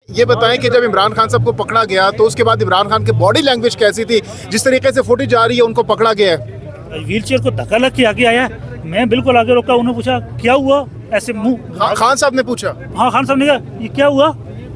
ये बताएं कि जब इमरान खान साहब को पकड़ा गया तो उसके बाद इमरान खान की बॉडी लैंग्वेज कैसी थी, जिस तरीके से फुटेज आ रही है उनको पकड़ा गया है। व्हील चेयर को धक्का लग के आगे आया, मैं बिल्कुल आगे रोका, उन्होंने पूछा क्या हुआ, ऐसे मुंह खान साहब ने पूछा, हाँ खान साहब ने कहा ये क्या हुआ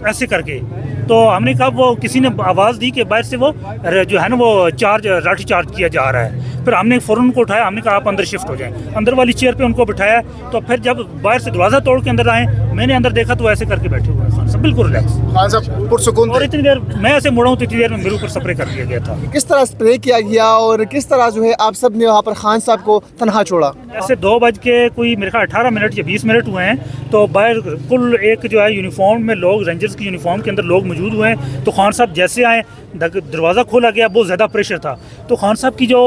ऐसे करके, तो हमने कहा वो किसी ने आवाज़ दी कि बाहर से वो जो है ना वो लाठी चार्ज किया जा रहा है। फिर हमने फ़ौरन उनको उठाया, हमने कहा आप अंदर शिफ्ट हो जाएं, अंदर वाली चेयर पे उनको बिठाया। तो फिर जब बाहर से दरवाज़ा तोड़ के अंदर आए, मैंने अंदर देखा तो ऐसे करके बैठे हुए खान साहब बिल्कुल रिलैक्स, खान साहब पुरसुकून थे। और इतनी देर मैं ऐसे मुड़ा हूँ तो इतनी देर में मेरे ऊपर स्प्रे कर दिया गया था। किस तरह स्प्रे किया गया और किस तरह जो है आप सब ने वहाँ पर खान साहब को तनहा छोड़ा? ऐसे 2 बज के कोई मेरे ख्याल 18 मिनट या 20 मिनट हुए हैं, तो बाहर कुल एक जो है यूनिफॉर्म में लोग, रेंजर्स की यूनिफॉर्म के अंदर लोग मौजूद हुए हैं। तो खान साहब जैसे आए, दरवाज़ा खोला गया, बहुत ज़्यादा प्रेशर था, तो खान साहब की जो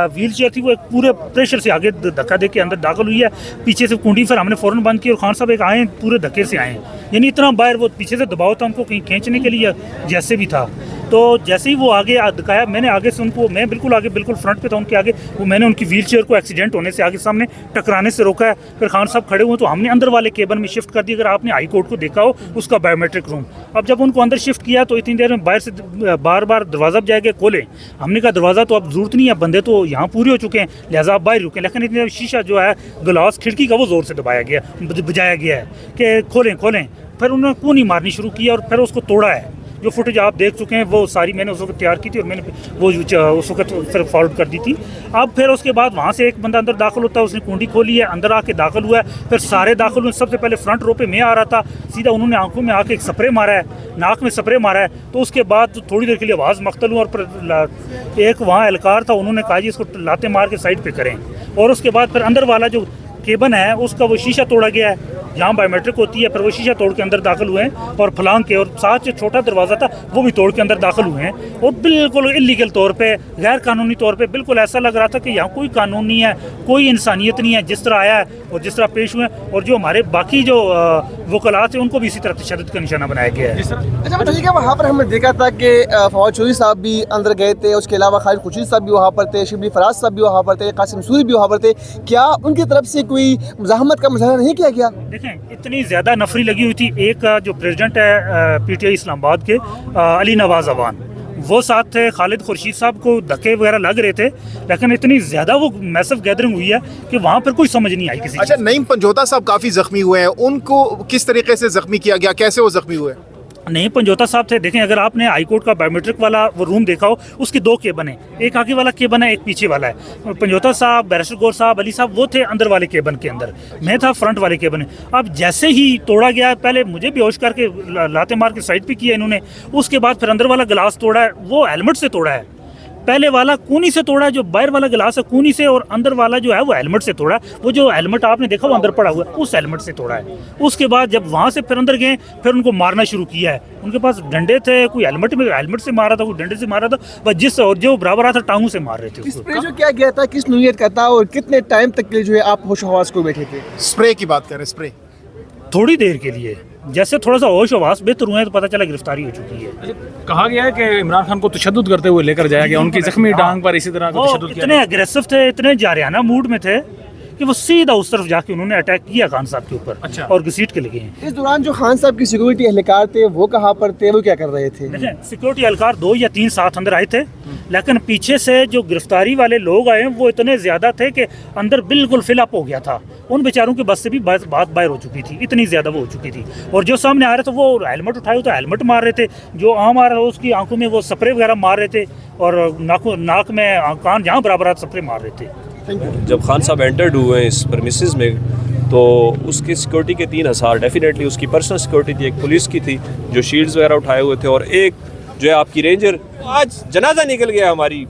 व्हील चेयर थी वो एक पूरे प्रेशर से आगे धक्का दे के अंदर दाखिल हुई है, पीछे से कुंडी फिर हमने फ़ौरन बंद की और खान साहब एक आए पूरे धक्के से आए, यानी इतना बाहर वो पीछे से दबाव था उनको कहीं खींचने के लिए जैसे भी था। तो जैसे ही वो आगे दिखाया, मैंने आगे से उनको, मैं बिल्कुल आगे बिल्कुल फ्रंट पे था उनके आगे, वो मैंने उनकी व्हील चेयर को एक्सीडेंट होने से आगे सामने टकराने से रोका है। फिर खान साहब खड़े हुए तो हमने अंदर वाले केबिन में शिफ्ट कर दिया। अगर आपने हाई कोर्ट को देखा हो उसका बायोमेट्रिक रूम, अब जब उनको अंदर शिफ्ट किया तो इतनी देर में बाहर से बार बार दरवाज़ा जाएगा खोले, हमने कहा दरवाज़ा तो अब ज़रूरत नहीं है, बंदे तो यहाँ पूरे हो चुके हैं, लिहाजा आप बाहर रुके। लेकिन इतनी देर शीशा जो है गिलास खिड़की का वो ज़ोर से दबाया गया, बजाया गया है कि खोलें खोलें। फिर उन्होंने कूनी मारनी शुरू की और फिर उसको तोड़ा है। जो फुटेज आप देख चुके हैं वो सारी मैंने उस वक्त तैयार की थी और मैंने वो उस वक्त फिर फॉरवर्ड कर दी थी। अब फिर उसके बाद वहाँ से एक बंदा अंदर दाखिल होता है, उसने कुंडी खोली है, अंदर आके दाखिल हुआ है, फिर सारे दाखिल हुए। सबसे पहले फ्रंट रो पे मैं आ रहा था, सीधा उन्होंने आंखों में आके एक स्प्रे मारा है, नाक में स्प्रे मारा है। तो उसके बाद थोड़ी देर के लिए आवाज़ मख्तल हुआ और फिर एक वहाँ एहलकार था, उन्होंने कहा जी इसको लाते मार के साइड पर करें। और उसके बाद फिर अंदर वाला जो केबिन है उसका वो शीशा तोड़ा गया है जहाँ बायोमेट्रिक होती है, फिर वो शीशा तोड़ के अंदर दाखिल हुए हैं और फलांग के, और साथ जो छोटा दरवाज़ा था वो भी तोड़ के अंदर दाखिल हुए हैं। और बिल्कुल इलीगल तौर पे, गैर कानूनी तौर पे, बिल्कुल ऐसा लग रहा था कि यहाँ कोई कानून नहीं है, कोई इंसानियत नहीं है। जिस तरह आया है और जिस तरह पेश हुए हैं, और जो हमारे बाकी जो वकलात हैं उनको भी इसी तरह तशद्दुद का निशाना बनाया गया है। अच्छा बताइए, वहाँ पर हमने देखा था कि फवाद चौधरी साहब भी अंदर गए थे, उसके अलावा खालिद खुर्शीद साहब भी वहाँ पर थे, शिबली फराज साहब भी वहाँ पर थे, कासिम सूरी भी वहाँ पर थे। क्या उनकी तरफ से कोई मुज़ाहमत का मुजाहरा नहीं किया गया? देखें इतनी ज़्यादा नफरी लगी हुई थी। एक जो प्रेसिडेंट है PTI इस्लामाबाद के, अली नवाज अवान, वो साथ थे। खालिद खुर्शीद साहब को धक्के वगैरह लग रहे थे, लेकिन इतनी ज़्यादा वो मैसिव गैदरिंग हुई है कि वहाँ पर कोई समझ नहीं आई किसी। अच्छा, नईम पंजोता साहब काफ़ी ज़ख्मी हुए हैं, उनको किस तरीके से ज़ख्मी किया गया, कैसे वो ज़ख्मी हुए? नहीं, पंजोता साहब थे। देखें अगर आपने हाई कोर्ट का बायोमेट्रिक वाला वो रूम देखा हो, उसके 2 केबिन हैं, एक आगे वाला केबिन है, एक पीछे वाला है। पंजोता साहब, बैरिस्टर गौर साहब, अली साहब वो थे अंदर वाले केबिन के अंदर, मैं था फ्रंट वाले केबिन में। अब जैसे ही तोड़ा गया, पहले मुझे बेहोश करके लाते मार के साइड पे किया इन्होंने, उसके बाद फिर अंदर वाला गिलास तोड़ा है, वो हेलमेट से तोड़ा है। पहले वाला कूनी से तोड़ा है, जो बाहर वाला गिलास है कूनी से, और अंदर वाला जो है वो हेलमेट से तोड़ा है। वो जो हेलमेट आपने देखा वो अंदर पड़ा हुआ है, उस हेलमेट से तोड़ा है। उसके बाद जब वहाँ से फिर अंदर गए, फिर उनको मारना शुरू किया है। उनके पास डंडे थे, कोई हेलमेट से मारा था, कोई डंडे से मारा था, बस जिस और जो बराबर आता टांगों से मार रहे थे उसको। स्प्रे जो किया गया था किस नौइयत का था और कितने टाइम तक के लिए जो है आप होश हवास को बैठे थे? स्प्रे की बात करें, स्प्रे थोड़ी देर के लिए, जैसे थोड़ा सा होश हवास बेहतर हुए तो पता चला गिरफ्तारी हो चुकी है। कहा गया है कि इमरान खान को तशद्दुद करते हुए लेकर जाया गया, उनकी जख्मी टांग पर इसी तरह का तशद्दुद किया। इतने अग्रेसिव थे, इतने जारियाना मूड में थे कि वो सीधा उस तरफ जाके उन्होंने अटैक किया खान साहब के ऊपर। अच्छा। और घसीट के लगे हैं। इस दौरान जो खान साहब की सिक्योरिटी एहलकार थे वो कहाँ पर थे, वो क्या कर रहे थे? देखें सिक्योरिटी एहलकार 2 या 3 साथ अंदर आए थे, लेकिन पीछे से जो गिरफ्तारी वाले लोग आए वो इतने ज़्यादा थे कि अंदर बिल्कुल फिलअप हो गया था। उन बेचारों की बस से भी बात बाहर हो चुकी थी, इतनी ज़्यादा वो हो चुकी थी। और जो सामने आ रहे थे वो हेलमेट उठाए तो हेलमेट मार रहे थे, जो आम आ रहा था उसकी आंखों में वो स्प्रे वगैरह मार रहे थे, और नाक में कान जहाँ बराबर स्प्रे मार रहे थे। जब खान साहब एंटर्ड हुए हैं इस परमिसेस में, तो उसकी सिक्योरिटी के 3 हज़ार डेफिनेटली उसकी पर्सनल सिक्योरिटी थी, एक पुलिस की थी जो शील्ड्स वगैरह उठाए हुए थे, और एक जो है आपकी रेंजर। आज जनाजा निकल गया हमारी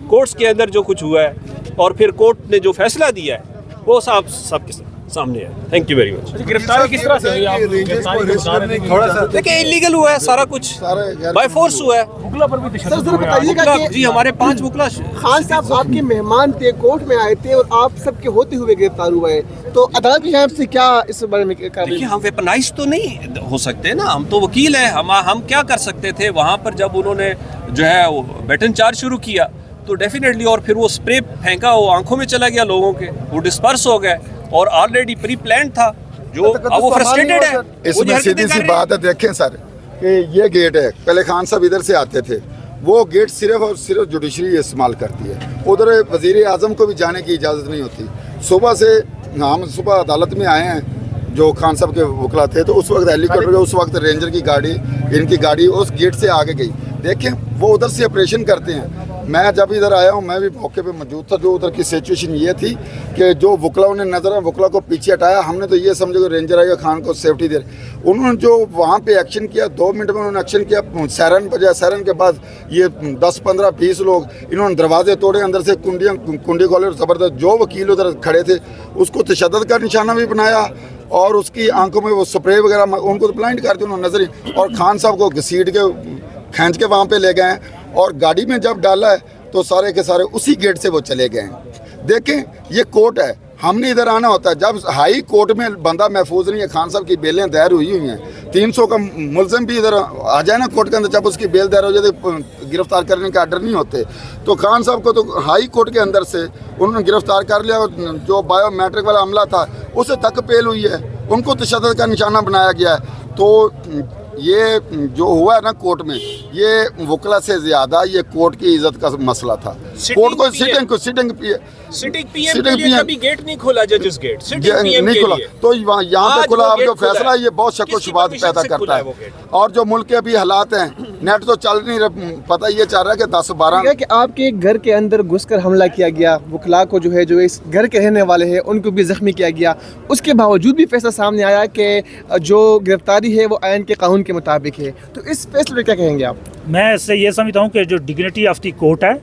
कोर्ट्स के अंदर जो कुछ हुआ है, और फिर कोर्ट ने जो फैसला दिया है वो सबके सामने है। Thank you very much. गिरफ्तारी किस तरह से हुई? आप देखिए इलीगल हुआ है सारा कुछ, बाय फोर्स हुआ है। मुगला पर भी सर जरा बताइएगा कि जी हमारे 5 मुगला खान साहब आपके मेहमान थे, कोर्ट में आए थे और आप सबके होते हुए गिरफ्तार हुए हैं, तो अदालत की आपसे क्या इस बारे में? देखिए हम वेपनाइज तो नहीं हो सकते ना, हम तो वकील हैं। हम क्या कर सकते थे वहाँ पर जब उन्होंने जो है बैटन चार्ज शुरू किया तो डेफिनेटली, और फिर वो स्प्रे फेंका, वो आंखों में चला गया लोगों के, वो डिस्पर्स हो गए, और ऑलरेडी प्री प्लान था जो अब वो फ्रस्ट्रेटेड है। इसमें सीधी सी बात है, देखें सर कि ये गेट है, पहले खान साहब इधर से आते थे, वो गेट सिर्फ और सिर्फ जुडिशरी इस्तेमाल करती है, उधर वज़ीर आज़म को भी जाने की इजाज़त नहीं होती। सुबह से हम सुबह अदालत में आए हैं, जो खान साहब के वकला थे, तो उस वक्त हेलीकॉप्टर, उस वक्त रेंजर की गाड़ी, इनकी गाड़ी उस गेट से आगे गई। देखें वो उधर से ऑपरेशन करते हैं। मैं जब इधर आया हूँ मैं भी मौके पे मौजूद था। जो उधर की सिचुएशन ये थी कि जो वकलाओं ने नज़र वकला को पीछे हटाया, हमने तो ये समझो कि रेंजर आएगा खान को सेफ्टी दे रहे। उन्होंने जो वहाँ पे एक्शन किया, 2 मिनट में उन्होंने एक्शन किया, सायरन बजा, सायरन के बाद ये 10, 15, 20 लोग इन्होंने दरवाजे तोड़े, अंदर से कुंडी खोले। ज़बरदस्त जो वकील उधर खड़े थे उसको तशद्दुद का निशाना भी बनाया और उसकी आंखों में वो स्प्रे वगैरह, उनको तो ब्लाइंड कर दिया उन्होंने नजर ही। और खान साहब को घसीट के खींच के वहाँ पे ले गए हैं और गाड़ी में जब डाला है तो सारे के सारे उसी गेट से वो चले गए हैं। देखें ये कोर्ट है, हमने इधर आना होता है। जब हाई कोर्ट में बंदा महफूज नहीं है, खान साहब की बेलें दायर हुई हैं, 300 का मुलजिम भी इधर आ जाए ना कोर्ट के अंदर, जब उसकी बेल दायर हो जाए तो गिरफ्तार करने के आर्डर नहीं होते। तो खान साहब को तो हाई कोर्ट के अंदर से उन्होंने गिरफ्तार कर लिया और जो बायोमेट्रिक वाला अमला था उसे तक पेल हुई है, उनको तशद्दुद का निशाना बनाया गया है। तो ये जो हुआ है ना कोर्ट में, ये वकला से ज़्यादा ये कोर्ट की इज्जत का मसला था। कोर्ट को सिटिंग पीएम के लिए कभी गेट नहीं खोला, जजेस गेट सिटिंग पीएम नहीं के खोला, लिए। तो यहाँ पे खुला। अब जो फैसला है ये बहुत शक व किसकी शुबात परमिशन पैदा से करता खुला है है। वो गेट? और जो मुल्क के अभी हालात हैं, नेट तो चल नहीं रहा, पता ये चल रहा है कि 10-12 कि आपके घर के अंदर घुसकर हमला किया गया, वकला को जो है जो इस घर के रहने वाले हैं उनको भी जख्मी किया गया, उसके बावजूद भी फैसला सामने आया कि जो गिरफ्तारी है वो आइन के कानून के मुताबिक है। तो इस फैसले पर क्या कहेंगे आप? मैं इससे ये समझता हूँ कि जो डिग्निटी ऑफ द कोर्ट है,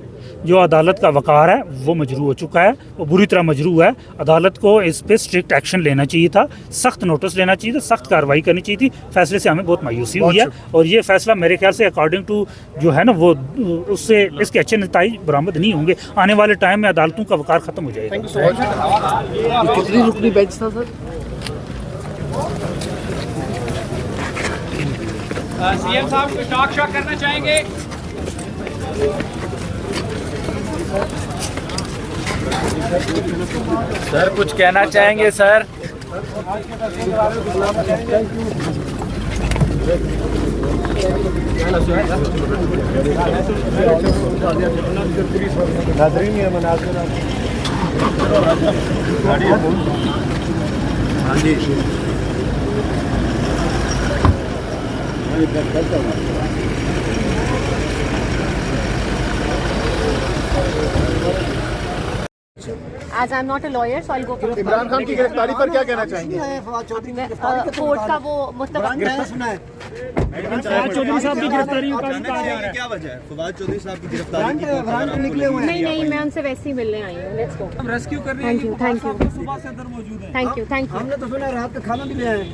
जो अदालत का वक़ार है, वो मजरू हो चुका है, वो बुरी तरह मजरू है। अदालत को इस पे स्ट्रिक्ट एक्शन लेना चाहिए था, सख्त नोटिस लेना चाहिए था, सख्त कार्रवाई करनी चाहिए थी। फैसले से हमें बहुत मायूसी हुई है और ये फैसला मेरे ख्याल से अकॉर्डिंग टू जो है ना वो उससे इसके अच्छे नतीजे बरामद नहीं होंगे। आने वाले टाइम में अदालतों का वक़ार ख़त्म हो जाएगा। कितनी रुकनी बेंच था सर? सीएम साहब कुछ टॉक शॉक करना चाहेंगे? सर कुछ कहना चाहेंगे sir? As I'm not a lawyer, so I'll go for Imran Khan की गिरफ्तारी पर क्या कहना चाहेंगे? कोर्ट का वो मतलब चौधरी साहब की गिरफ्तारी क्या वजह है फवाद चौधरी साहब की गिरफ्तारी की? निकले हुए नहीं मैं उनसे वैसे ही मिलने आई हूँ। Let's go. हम रेस्क्यू कर रहे हैं। थैंक यू सुबह से अंदर मौजूद हैं। Thank you. हमने तो सुना रात का खाना भी ले आए।